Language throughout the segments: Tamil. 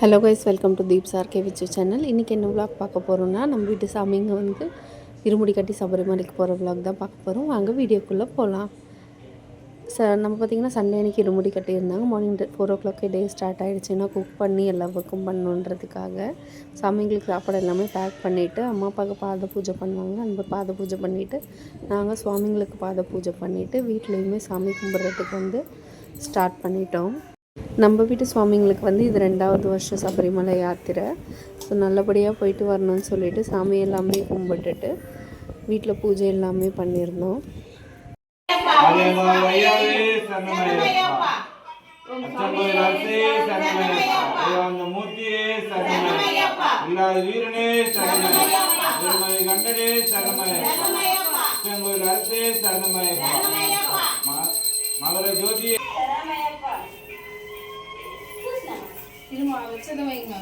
Hello guys, welcome to Deeps RK Vichu channel. இன்றைக்கி என்ன விளாக் பார்க்க போகிறோம்னா, நம்ம வீட்டு சாமிங்க வந்து இருமுடி கட்டி சபரிமலைக்கு போகிற விளாக் தான் பார்க்க போகிறோம். வாங்க வீடியோக்குள்ளே போகலாம். நம்ம பார்த்திங்கன்னா சண்டே அன்றைக்கி இருமுடி கட்டியிருந்தாங்க. மார்னிங் 4 o'clock டே ஸ்டார்ட் ஆகிடுச்சு. ஏன்னா குக் பண்ணி எல்லா ஒர்க்கும் பண்ணணுன்றதுக்காக சாமிங்களுக்கு சாப்பாடு எல்லாமே பேக் பண்ணிவிட்டு அம்மா அப்பாவுக்கு பாத பூஜை பண்ணுவாங்க. அந்த பாத பூஜை பண்ணிவிட்டு நாங்கள் சுவாமிங்களுக்கு பாத பூஜை பண்ணிவிட்டு வீட்லேயுமே சாமி கும்பிட்றதுக்கு வந்து ஸ்டார்ட் பண்ணிட்டோம். நம்ம வீட்டு சுவாமிங்களுக்கு வந்து இது 2வது வருஷம் சபரிமலை யாத்திரை. ஸோ நல்லபடியாக போயிட்டு வரணும்னு சொல்லிட்டு சாமி எல்லாமே கும்பிட்டுட்டு வீட்டில் பூஜை எல்லாமே பண்ணியிருந்தோம். வச்சதை வைங்க.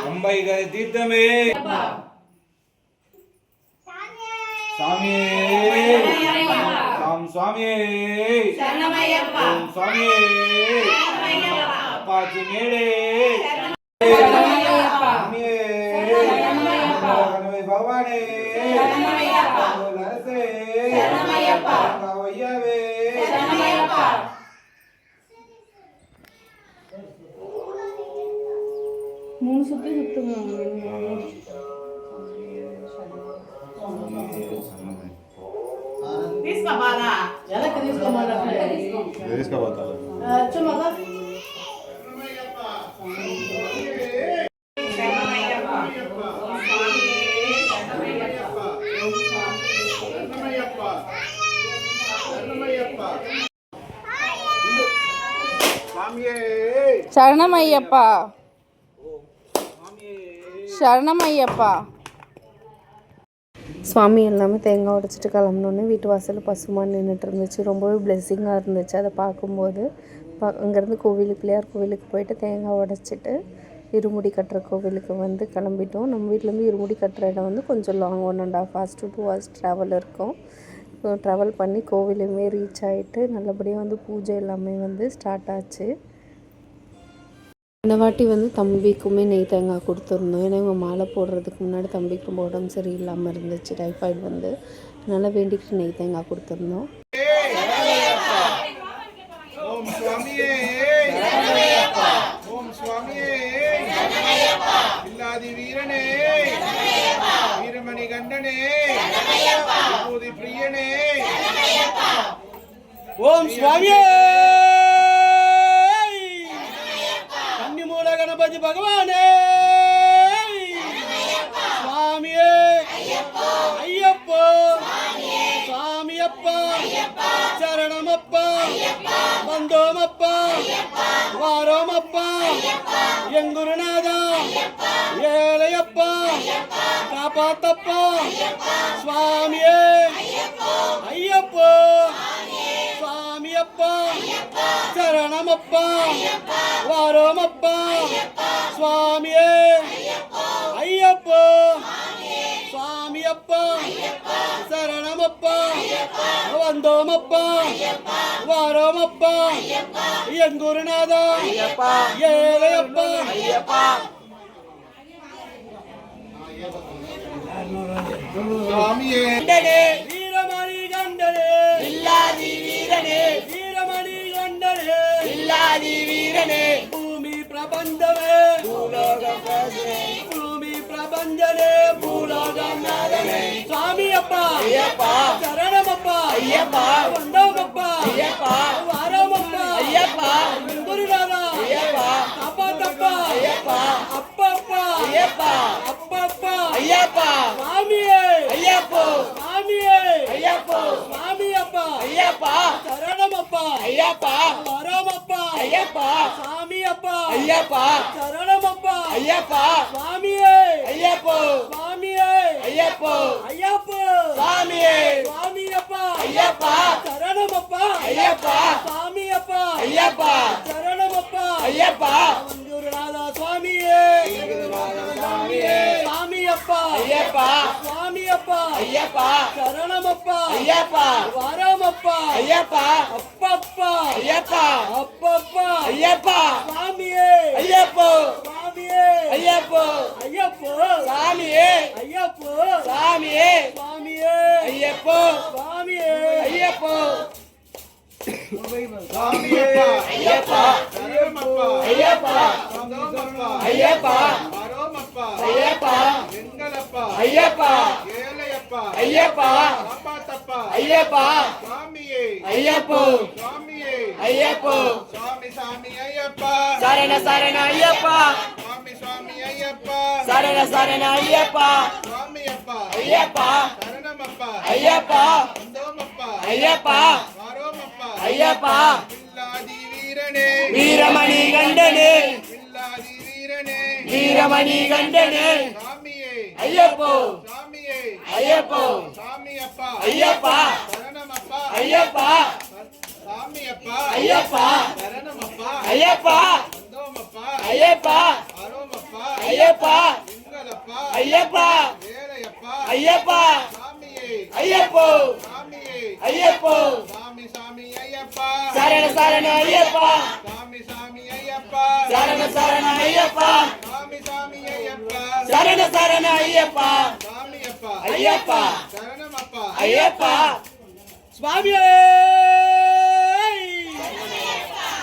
அம்பைகை தீர்த்தமே சாமியே சுவாமியே சுவாமியே அப்பாச்சி மேடே சாமியே பகவானே ஐயாவே மூணு சுற்றி சுற்றுங்க. சரணமையப்பா சரணமையப்பா. சுவாமி எல்லாமே தேங்காய் உடைச்சிட்டு கிளம்புனோன்னே வீட்டு வாசலில் பசுமான் நின்றுட்டு இருந்துச்சு. ரொம்பவே பிளெஸ்ஸிங்காக இருந்துச்சு அதை பார்க்கும்போது. அங்கேருந்து பிள்ளையார் கோவிலுக்கு போயிட்டு தேங்காய் உடைச்சிட்டு இருமுடி கட்டுற கோவிலுக்கு வந்து கிளம்பிட்டோம். நம்ம வீட்டிலேருந்து இருமுடி கட்டுற இடம் வந்து கொஞ்சம் long, 1.5 hours to 2 hours travel இருக்கும். ட்ராவல் பண்ணி கோவிலுமே ரீச் ஆகிட்டு நல்லபடியாக வந்து பூஜை எல்லாமே வந்து ஸ்டார்ட் ஆச்சு. இந்த வாட்டி வந்து தம்பிக்குமே நெய் தேங்காய் கொடுத்துருந்தோம். ஏன்னா இவங்க மாலை போடுறதுக்கு முன்னாடி தம்பிக்கு ரொம்ப உடம்பு சரியில்லாமல் இருந்துச்சு, டைஃபாய்டு வந்து. அதனால் வேண்டிக்கிட்டு நெய் தேங்காய் கொடுத்துருந்தோம். ஓம் சுவாமியே கன்னிமூல பகவானே சுவாமியே ஐயப்போ சுவாமியப்பா சரணமப்பா வந்தோமப்பா வாரோமப்பா எங்குருநாதா ஏழையப்பா காப்பாத்தப்பா சுவாமியே ஐயப்போ சுவாமியப்பா சரணமப்பா வாரோமப்பா சுவாமியே ஐயப்போ சுவாமியப்பா சரணமப்பா வந்தோமப்பா வாரோமப்பா எங்குருநாதா ஏழையப்பா சுவாமியே வீரமணி கண்டனே இல்லாதி வீரனே வீரமணி கண்டனே இல்லாதி வீரனே பூமி பிரபஞ்சமே பூமி பிரபஞ்சனே பூலோகம் நாதனே சுவாமியப்பா ஐயப்பா சரணமப்பா ஐயப்பா வந்தோமப்பா ஐயப்பா வாரோமப்பா ஐயப்பா குருநாதா ஐயப்பா காப்பாத்தப்பா ஐயப்பா அப்பப்பா ஐயப்பா அப்பப்பா ஐயப்பா சுவாமியே ஐயப்போ சுவாமியே ஐயப்போ சுவாமியப்பா ஐயப்பா சரணமப்பா ஐயப்பா வாரோமப்பா ஐயப்பா சுவாமியப்பா ஐயப்பா சரணமப்பா ஐயப்பா சுவாமியே ஐயப்போ சுவாமியே ஐயப்போ ஐயப்போ சுவாமியே சுவாமியப்பா ஐயப்பா சரணமப்பா ஐயப்பா சுவாமியப்பா ஐயப்பா சரணமப்பா ஐயப்பா குருநாதா சுவாமியே சுவாமியே சுவாமியப்பா ஐயப்பா சுவாமியப்பா ஐயப்பா சரணமப்பா ஐயப்பா வாரோமப்பா ஐயப்பா அப்பப்பா ஐயப்பா அப்பப்பா ஐயப்பா சாமியே ஐயப்போ சாமியே ஐயப்போ ஐயப்போ சாமியே ஐயப்போ சாமியே சாமியே ஐயப்போ சாமியே ஐயப்போ சாமியே ஐயப்பா சரணமப்பா ஐயப்பா சந்தோமப்பா ஐயப்பா பரோமப்பா ஐயப்பா எங்களப்பா ஐயப்பா ஏலையப்பா ஐயப்பா காப்பாத்தப்பா ஐயப்பா சாமியே ஐயப்போ சாமியே ஐயப்போ சாமி சாமி ஐயப்பா சரண சரண ஐயப்பா சாமி சாமி ஐயப்பா சரண சரண ஐயப்பா சாமி அப்பா ஐயப்பா சரணமப்பா ஐயப்பா சந்தோமப்பா ஐயப்பா பரோமப்பா ஐயப்பா வில்லாதி வீரனே வீரமணி கண்டனே வில்லாதி வீரனே வீரமணி கண்டனே சாமியே ஐயப்போ சாமியே ஐயப்போ சாமி அப்பா ஐயப்பா சரணமப்பா ஐயப்பா சாமி அப்பா ஐயப்பா சரணமப்பா ஐயப்பா சந்தோமப்பா ஐயப்பா பரோமப்பா ஐயப்பா எங்களப்பா ஐயப்பா ஏலையப்பா ஐயப்பா சாமியே ஐயப்போ சாமியே ஐயப்போ சாமி சாமி ஐயப்பா சரண சரண ஐயப்பா சாமி சாமி ஐயப்பா சரண சரண ஐயப்பா சாமி சாமி ஐயப்பா சரண சரண ஐயப்பா சாமி அப்பா ஐயப்பா சரணமப்பா ஐயப்பா சுவாமியே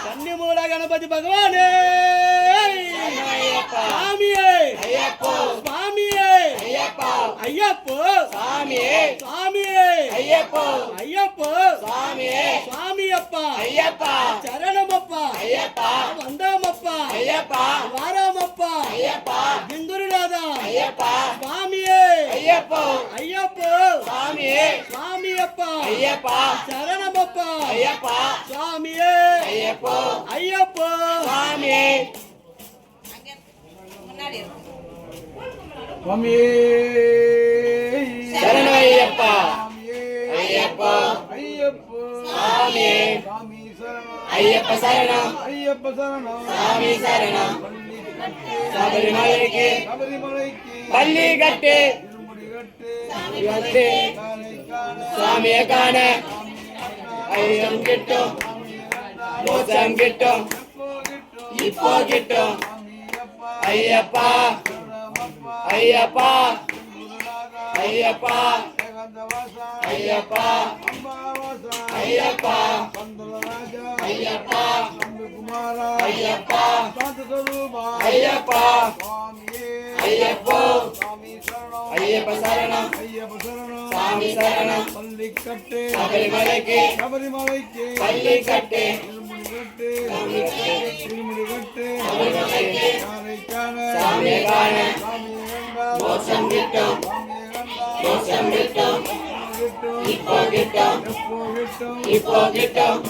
கன்னிமூல கணபதி பகவானே சாமியே ஐயப்போ சாமியே ஐயப்பா ஐயப்போ சாமியே சாமியே ஐயப்போ ஐயப்போ சாமியே சாமியப்பா ஐயப்பா சரணமப்பா ஐயப்பா வந்தமப்பா ஐயப்பா வாராமப்பா ஐயப்பா குருநாதா ஐயப்பா சாமியே ஐயப்போ ஐயப்போ சாமியே சாமியப்பா ஐயப்பா சரணமப்பா ஐயப்பா சாமியே ஐயப்போ ஐயப்போ சாமியே சுவாமியே சரணம் ஐயப்பா ஐயப்பா ஐயப்போ சாமியே சாமி சரணம் ஐயப்ப சரணம் ஐயப்ப சரணம் சாமி சரணம் சபரிமலைக்கு பள்ளி கட்டு கட்டு சாமியை காண ஐயம் கிட்டும் மோசம் கிட்டும் இப்போ கிட்டும் ஐயப்பா ஐயப்பா ஐயப்பா ஐயப்பா ஐயப்பா ஐயப்பா ஐயப்பா ஐயப்பா ஐயப்போ ஐயப்ப சரணம் சாமி சரணம் சபரிமலைக்கு பள்ளி கட்டு சாமியை காண மோசம் கிட்டும் மோசம் கிட்டும் இப்போ கிட்டும் இப்போ கிட்டும்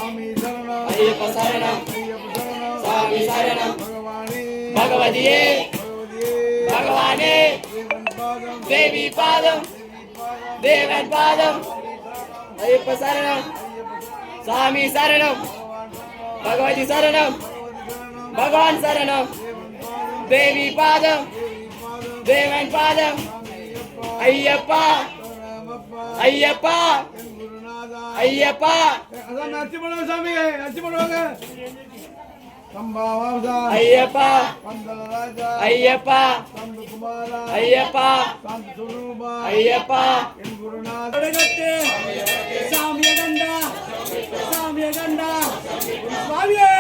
ஐயப்ப சரணம் சாமி சரணம் பகவதியே பகவானே தேவி பாதம் தேவன் பாதம் ஐயப்ப சரணம் சாமி சரணம் பகவதி சரணம் பகவான் சரணம் தேவி பாதம் தேவன் பாதம் ஐயப்பா ஐயப்பா ஐயப்பா ஐயப்பா ஐயப்பா ஐயப்பா ஐயப்பா சாமிய கண்டா சாமிய கண்டா சுவாமியே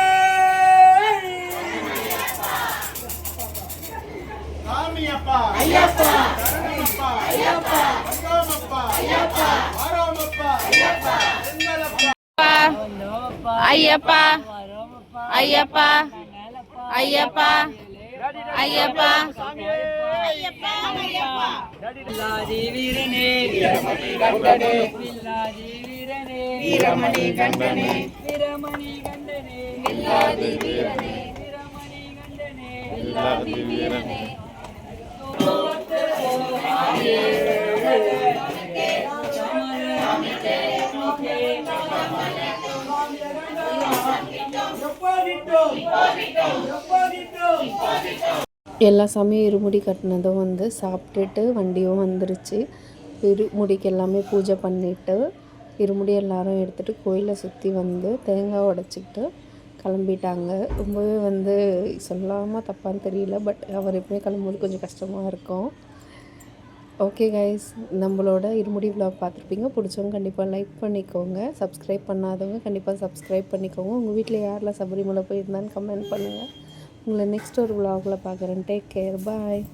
சாமியப்பா ஐயப்பா சரணமப்பா ஐயப்பா வந்தோமப்பா ஐயப்பா வாரோமப்பா ஐயப்பா எங்களப்பா ஐயப்பா ஐயப்பா ஐயப்பா ஐயப்பா ஐயப்பா வில்லாதி வீரனே வீரமணி கண்டனே வில்லாதி வீரனே வீரமணி கண்டனே வீரமணி கண்டனே வில்லாதி வீரனே வீரமணி கண்டனே வில்லாதி வீரனே எல்லா சாமியும் இருமுடி கட்டினதும் வந்து சாப்பிட்டுட்டு வண்டியும் வந்துருச்சு. இருமுடிக்கு எல்லாமே பூஜை பண்ணிவிட்டு இருமுடி எல்லாரும் எடுத்துகிட்டு கோயிலை சுற்றி வந்து தேங்காய் உடச்சிக்கிட்டு கிளம்பிட்டாங்க. ரொம்பவே வந்து சொல்லாமல் தப்பான்னு தெரியல, பட் அவர் எப்பவுமே கிளம்பும்போது கொஞ்சம் கஷ்டமாக இருக்கும். ஓகே கைஸ், நம்மளோட இருமுடி vlog பார்த்துருப்பீங்க. பிடிச்சவங்க கண்டிப்பாக லைக் பண்ணிக்கோங்க. சப்ஸ்கிரைப் பண்ணாதவங்க கண்டிப்பாக சப்ஸ்கிரைப் பண்ணிக்கோங்க. உங்கள் வீட்டில் யாரெல்லாம் சபரிமலை போயிருந்தான்னு கமெண்ட் பண்ணுங்கள். உங்களை நெக்ஸ்ட் ஒரு vlogல பார்க்குறேன். டேக் கேர், பாய்.